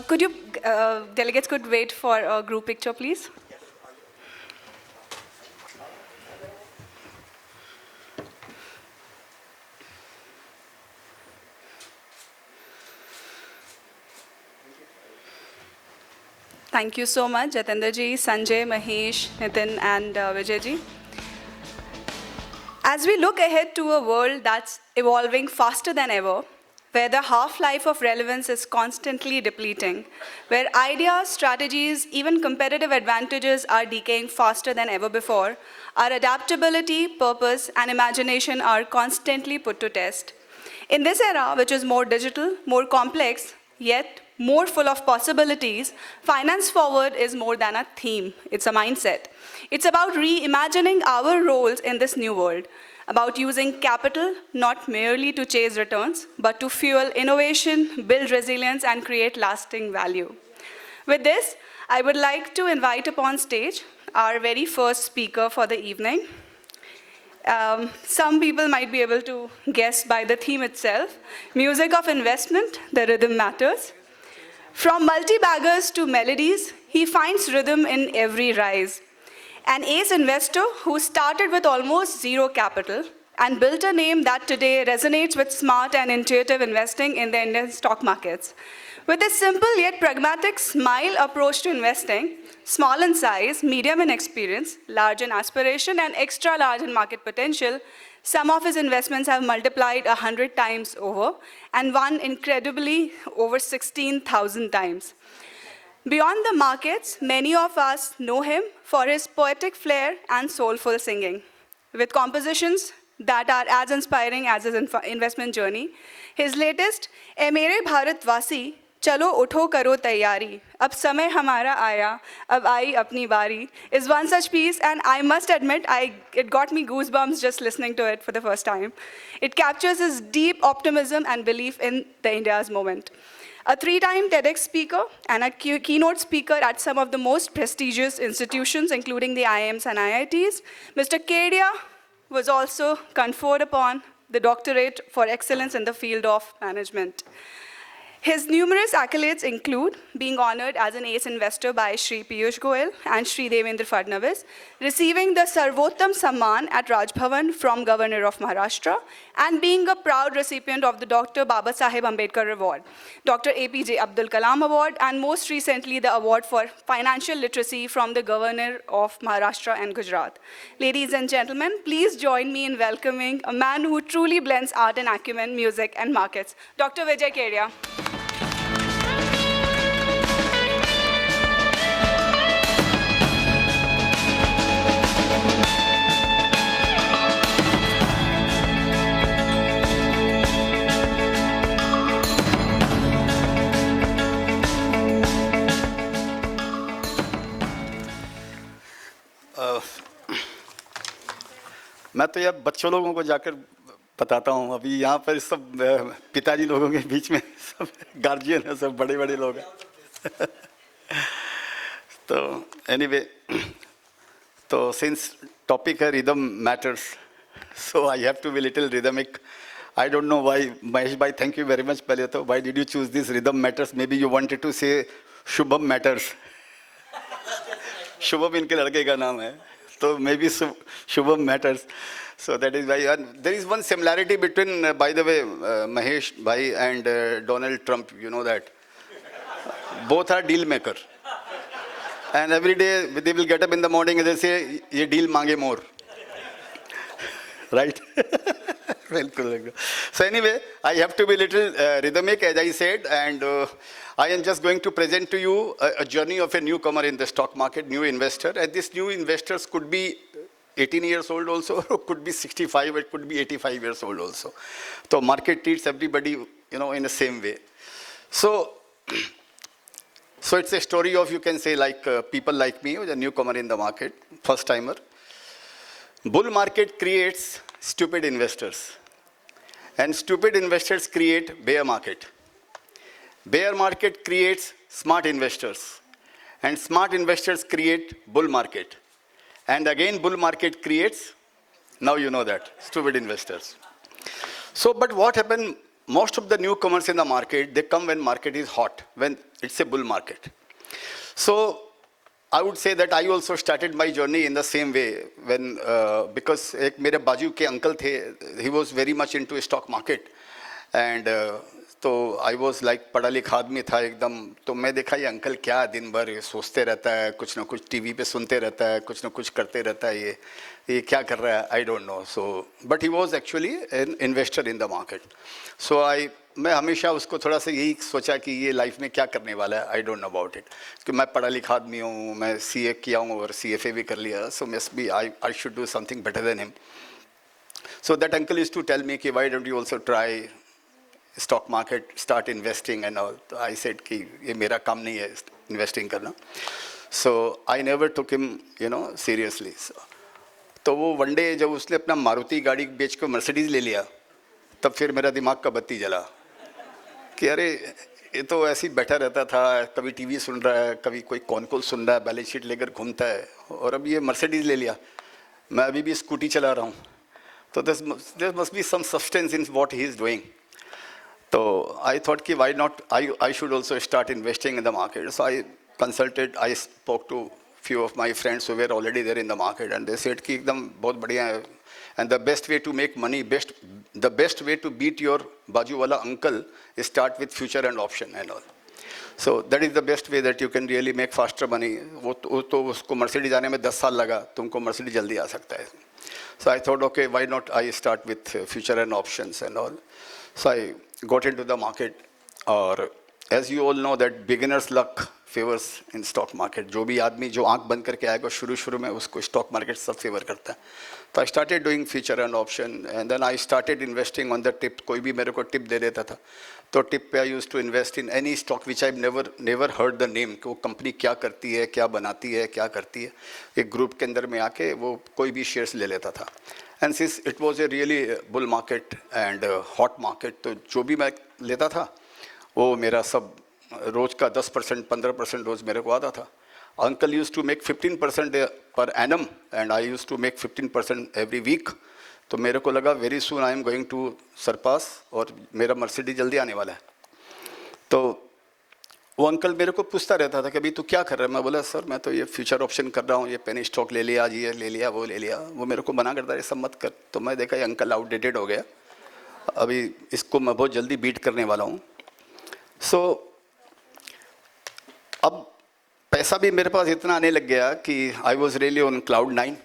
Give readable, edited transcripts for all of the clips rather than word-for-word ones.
Could you, delegates could wait for a group picture, please? Thank you so much, Jatendra ji, Sanjay, Mahesh, Nitin, and Vijay ji. As we look ahead to a world that's evolving faster than ever, where the half-life of relevance is constantly depleting, where ideas, strategies, even competitive advantages are decaying faster than ever before, our adaptability, purpose, and imagination are constantly put to test. In this era, which is more digital, more complex, yet more full of possibilities, Finance Forward is more than a theme, it's a mindset. It's about reimagining our roles in this new world, about using capital not merely to chase returns, but to fuel innovation, build resilience, and create lasting value. With this, I would like to invite upon stage our very first speaker for the evening. Some people might be able to guess by the theme itself, music of investment, the rhythm matters. From multi-baggers to melodies, he finds rhythm in every rise. An ace investor who started with almost zero capital and built a name that today resonates with smart and intuitive investing in the Indian stock markets. With a simple yet pragmatic smile approach to investing, small in size, medium in experience, large in aspiration, and extra large in market potential, some of his investments have multiplied 100 times over, and one incredibly over 16,000 times. Beyond the markets, many of us know him for his poetic flair and soulful singing. With compositions that are as inspiring as his investment journey, his latest, "ए मेरे भारतवासी, चलो उठो करो तैयारी, अब समय हमारा आया, अब आई अपनी बारी," is one such piece, and I must admit, it got me goosebumps just listening to it for the first time. It captures his deep optimism and belief in the India's moment. A 3-time TEDx speaker and a keynote speaker at some of the most prestigious institutions, including the IIMs and IITs, Mr. Kedia was also conferred upon the doctorate for excellence in the field of management. His numerous accolades include being honored as an ace investor by Shri Piyush Goyal and Shri Devendra Fadnavis, receiving the Sarvottam Samman at Raj Bhavan from Governor of Maharashtra, and being a proud recipient of the Dr. Baba Saheb Ambedkar Award, Dr. APJ Abdul Kalam Award, and most recently the award for financial literacy from the Governor of Maharashtra and Gujarat. Ladies and gentlemen, please join me in welcoming a man who truly blends art and acumen, music, and markets, Dr. Vijay Kedia. मैं तो यार बच्चों लोगों को जाकर बताता हूँ, अभी यहाँ पर सब पिताजी लोगों के बीच में सब गार्जियन है, सब बड़े बड़े लोग हैं। तो एनीवे, तो सिंस टॉपिक है rhythm matters, so I have to be little rhythmic. I don't know why, Mahesh bhai, thank you very much. पहले तो why did you choose this rhythm matters? Maybe you wanted to say Shubham matters. Shubham इनके लड़के का नाम है, तो maybe Shubham matters. So that is why. There is one similarity between, by the way, Mahesh bhai and Donald Trump. You know that. Both are deal maker. And every day they will get up in the morning and they say, "ये deal मांगे more." Right? So anyway, I have to be a little rhythmic, as I said, and I am just going to present to you a journey of a newcomer in the stock market, new investor. And this new investors could be 18 years old also, or could be 65, it could be 85 years old also. So market treats everybody, you know, in the same way. So it's a story of, you can say, like people like me, who's a newcomer in the market, first timer. Bull market creates stupid investors, and stupid investors create bear market. Bear market creates smart investors, and smart investors create bull market. And again, bull market creates, now you know that, stupid investors. So, but what happened most of the newcomers in the market, they come when market is hot, when it's a bull market. So I would say that I also started my journey in the same way when because एक मेरे बाजू के uncle थे, he was very much into stock market, and तो I was like पढ़ा लिखा आदमी था एकदम. तो मैं देखा ये अंकल क्या दिन भर सोचते रहता है, कुछ ना कुछ टीवी पे सुनते रहता है, कुछ ना कुछ करते रहता है, ये क्या कर रहा है, I don't know. So but he was actually an investor in the market. So मैं हमेशा उसको थोड़ा सा यही सोचा कि ये लाइफ में क्या करने वाला है, I don't know about it. क्योंकि मैं पढ़ा लिखा आदमी हूँ, मैं CA किया हूँ और CFA भी कर लिया. So must be I should do something better than him. So that uncle used to tell me कि why don't you also try stock market, start investing and all. तो आई सेड कि ये मेरा काम नहीं है इन्वेस्टिंग करना. So I never took him seriously. तो वो वन डे जब उसने अपना मारुति गाड़ी बेच कर मर्सिडीज़ ले लिया, तब फिर मेरा दिमाग का बत्ती जला कि अरे ये तो ऐसे ही बैठा रहता था, कभी टीवी सुन रहा है, कभी कोई कॉन कॉल सुन रहा है, बैलेंस शीट लेकर घूमता है, और अब ये मर्सिडीज़ ले लिया. मैं अभी भी स्कूटी चला रहा हूँ. तो there must be some substance in what he is doing. So I thought कि why not I should also start investing in the market. So I consulted, I spoke to few of my friends who were already there in the market, and they said कि एकदम बहुत बढ़िया है, and the best way to make money, the best way to beat your बाजू वाला uncle is start with future and option and all. So that is the best way that you can really make faster money. वो तो उसको Mercedes आने में 10 साल लगा, तुमको मर्सिडीज जल्दी आ सकता है. So I thought okay, why not I start with future and options and all. So I got into the market, और as you all know that beginner's luck favors in stock market. जो भी आदमी जो आंख बंद करके आएगा शुरू में, उसको स्टॉक मार्केट सब फेवर करता है. तो I started doing future and option, and then I started investing on the tip. कोई भी मेरे को टिप दे देता था, तो टिप पे I used to invest in any stock which I never heard the name, कि वो कंपनी क्या करती है, क्या बनाती है, क्या करती है. एक ग्रुप के अंदर में आके वो कोई भी शेयर्स ले लेता था. And since it was a really bull market and hot market, तो जो भी मैं लेता था वो मेरा सब रोज का 10% 15% रोज मेरे को आता था. Uncle used to make 15% per annum, and I used to make 15% every week. तो मेरे को लगा very soon I am going to surpass, और मेरा मर्सिडीज जल्दी आने वाला है. तो वो अंकल मेरे को पूछता रहता था कि अभी तू क्या कर रहा है. मैं बोला सर मैं तो ये फ्यूचर ऑप्शन कर रहा हूँ, ये पेनी स्टॉक ले लिया, आज ये ले लिया, वो ले लिया. वो मेरे को मना करता है सब मत कर. तो मैं देखा ये अंकल आउटडेटेड हो गया, अभी इसको मैं बहुत जल्दी बीट करने वाला हूँ. सो अब पैसा भी मेरे पास इतना आने लग गया कि I was really on cloud 9.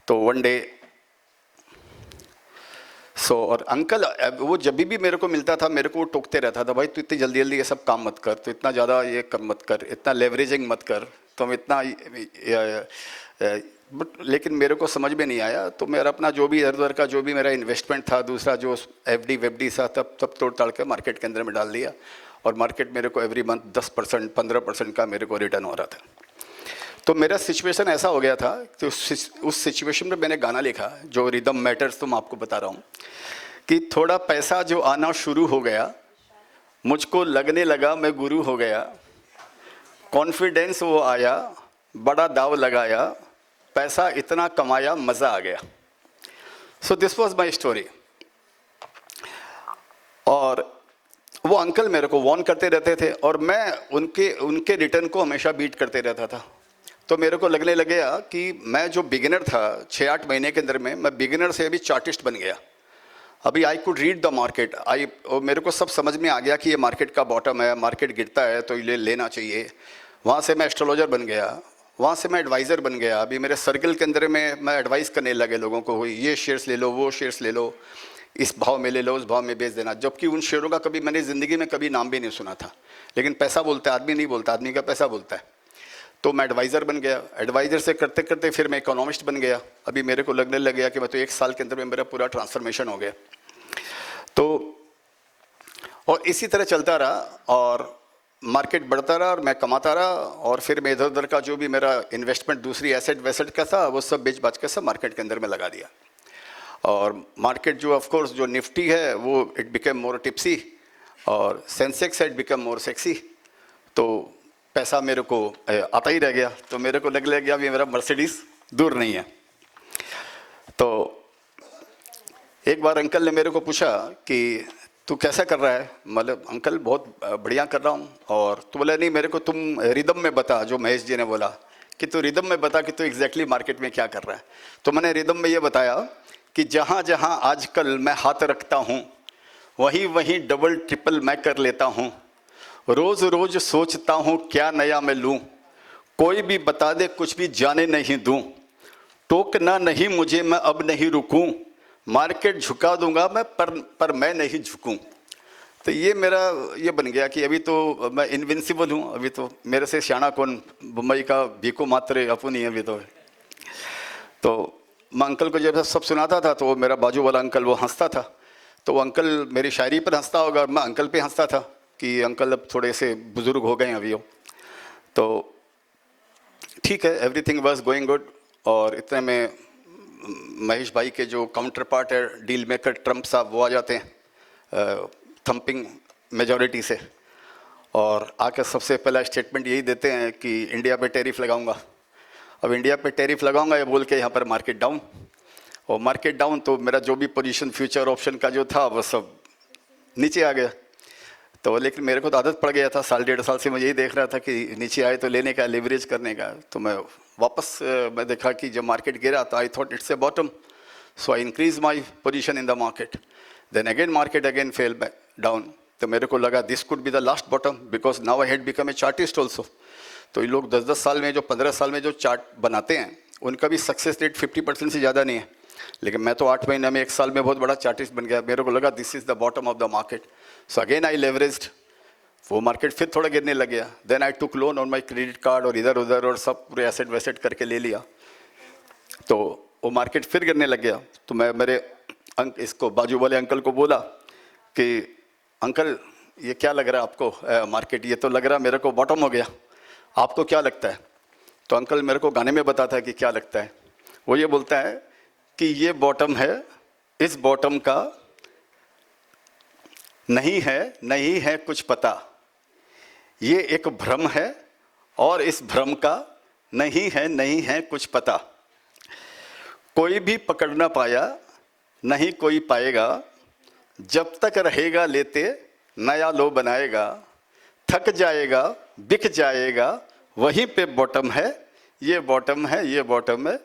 तो वन डे और अंकल वो जब भी मेरे को मिलता था मेरे को वो टोकते रहता था, भाई तू इतनी जल्दी जल्दी ये सब काम मत कर, तो इतना ज़्यादा ये कर मत कर, इतना लेवरेजिंग मत कर, तुम इतना लेकिन मेरे को समझ में नहीं आया. तो मेरा अपना जो भी इधर उधर का जो भी मेरा इन्वेस्टमेंट था, दूसरा जो FD वेफडी था, तब तोड़ ताड़ के मार्केट के अंदर में डाल दिया. और मार्केट मेरे को एवरी मंथ 10% 15% का मेरे को रिटर्न हो रहा था. तो मेरा सिचुएशन ऐसा हो गया था, तो उस सिचुएशन में मैंने गाना लिखा जो रिदम मैटर्स, तो मैं आपको बता रहा हूँ कि थोड़ा पैसा जो आना शुरू हो गया, मुझको लगने लगा मैं गुरु हो गया. कॉन्फिडेंस वो आया, बड़ा दाव लगाया, पैसा इतना कमाया, मज़ा आ गया. So this was my story. और वो अंकल मेरे को वॉर्न करते रहते थे, और मैं उनके रिटर्न को हमेशा बीट करते रहता था. तो मेरे को लगने लगा कि मैं जो बिगिनर था 6-8 महीने के अंदर में, मैं बिगिनर से अभी चार्टिस्ट बन गया. अभी I could read the market, और मेरे को सब समझ में आ गया कि ये मार्केट का बॉटम है, मार्केट गिरता है तो ये लेना चाहिए. वहाँ से मैं एस्ट्रोलॉजर बन गया, वहाँ से मैं एडवाइज़र बन गया. अभी मेरे सर्कल के अंदर में मैं एडवाइस करने लगे लोगों को, ये शेयर्स ले लो, वो शेयर्स ले लो, इस भाव में ले लो, उस भाव में बेच देना. जबकि उन शेयरों का कभी मैंने ज़िंदगी में कभी नाम भी नहीं सुना था. लेकिन पैसा बोलता है, आदमी नहीं बोलता, आदमी का पैसा बोलता है. तो मैं एडवाइज़र बन गया. एडवाइज़र से करते करते फिर मैं इकोनॉमिस्ट बन गया. अभी मेरे को लगने लग गया कि मैं तो 1 साल के अंदर में मेरा पूरा ट्रांसफॉर्मेशन हो गया. तो और इसी तरह चलता रहा, और मार्केट बढ़ता रहा, और मैं कमाता रहा. और फिर मैं इधर उधर का जो भी मेरा इन्वेस्टमेंट दूसरी एसेट वेसेट का था, वो सब बेच बाच के सब मार्केट के अंदर में लगा दिया. और मार्केट जो ऑफ कोर्स जो निफ्टी है वो इट बिकेम मोर टिप्सी, और Sensex it become more sexy. तो पैसा मेरे को आता ही रह गया. तो मेरे को लगने लग गया अभी मेरा मर्सिडीज दूर नहीं है. तो एक बार अंकल ने मेरे को पूछा कि तू कैसा कर रहा है? मतलब अंकल बहुत बढ़िया कर रहा हूँ। और तो बोला नहीं, मेरे को तुम रिदम में बता, जो महेश जी ने बोला कि तू रिदम में बता कि तू एग्जैक्टली मार्केट में क्या कर रहा है। तो मैंने रिदम में ये बताया कि जहाँ जहाँ आजकल मैं हाथ रखता हूँ वहीं वहीं डबल ट्रिपल मैं कर लेता हूँ। रोज रोज सोचता हूँ क्या नया मैं लूँ, कोई भी बता दे कुछ भी जाने नहीं दूँ। टोकना नहीं मुझे मैं अब नहीं रुकूँ, मार्केट झुका दूंगा मैं पर मैं नहीं झुकूँ। तो ये मेरा ये बन गया कि अभी तो मैं इनविंसिबल हूँ, अभी तो मेरे से सियाना कौन, मुंबई का भीको मात्रे अपन ही अभी तो मैं अंकल को जब सब सुनाता था तो वो मेरा बाजू वाला अंकल वो हंसता था। तो वो अंकल मेरी शायरी पर हंसता होगा और मैं अंकल पे हंसता था कि अंकल अब थोड़े से बुजुर्ग हो गए अभी हो। तो ठीक है, एवरीथिंग वाज गोइंग गुड। और इतने में महेश भाई के जो काउंटर पार्ट है डील मेकर ट्रम्प साहब, वो आ जाते हैं थम्पिंग मेजॉरिटी से और आकर सबसे पहला स्टेटमेंट यही देते हैं कि इंडिया पे टैरिफ लगाऊंगा। अब इंडिया पे टैरिफ लगाऊंगा ये बोल के यहाँ पर मार्केट डाउन, और मार्केट डाउन तो मेरा जो भी पोजीशन फ्यूचर ऑप्शन का जो था वो सब नीचे आ गया। तो लेकिन मेरे को तो आदत पड़ गया था, साल डेढ़ साल से मैं यही देख रहा था कि नीचे आए तो लेने का, लेवरेज करने का। तो मैं वापस मैं देखा कि जब मार्केट गिरा तो I thought it's a bottom, so I increase my position in the market. Then again market again fell down. तो मेरे को लगा this could be the last bottom because now I had become a chartist also. तो ये लोग 10-10 साल में, जो 15 साल में जो चार्ट बनाते हैं उनका भी सक्सेस रेट 50% से ज़्यादा नहीं है, लेकिन मैं तो 8 महीने में 1 साल में बहुत बड़ा चार्टिस्ट बन गया। मेरे को लगा this is the bottom of the market, so again I leveraged. वो मार्केट फिर थोड़ा गिरने लग गया। Then I took loan on my credit card और इधर उधर और सब पूरे एसेट वेसेट करके ले लिया। तो वो मार्केट फिर गिरने लग गया। तो मैं मेरे इसको बाजू वाले अंकल को बोला कि अंकल ये क्या लग रहा है आपको मार्केट? ये तो लग रहा है मेरे को बॉटम हो गया, आपको क्या लगता है? तो अंकल मेरे को गाने में बताता है कि क्या लगता है। वो ये बोलता है कि ये बॉटम है, इस बॉटम का नहीं है कुछ पता, ये एक भ्रम है और इस भ्रम का नहीं है कुछ पता। कोई भी पकड़ ना पाया, नहीं कोई पाएगा, जब तक रहेगा लेते नया लो बनाएगा। थक जाएगा बिक जाएगा, वहीं पे बॉटम है, ये बॉटम है, ये बॉटम है,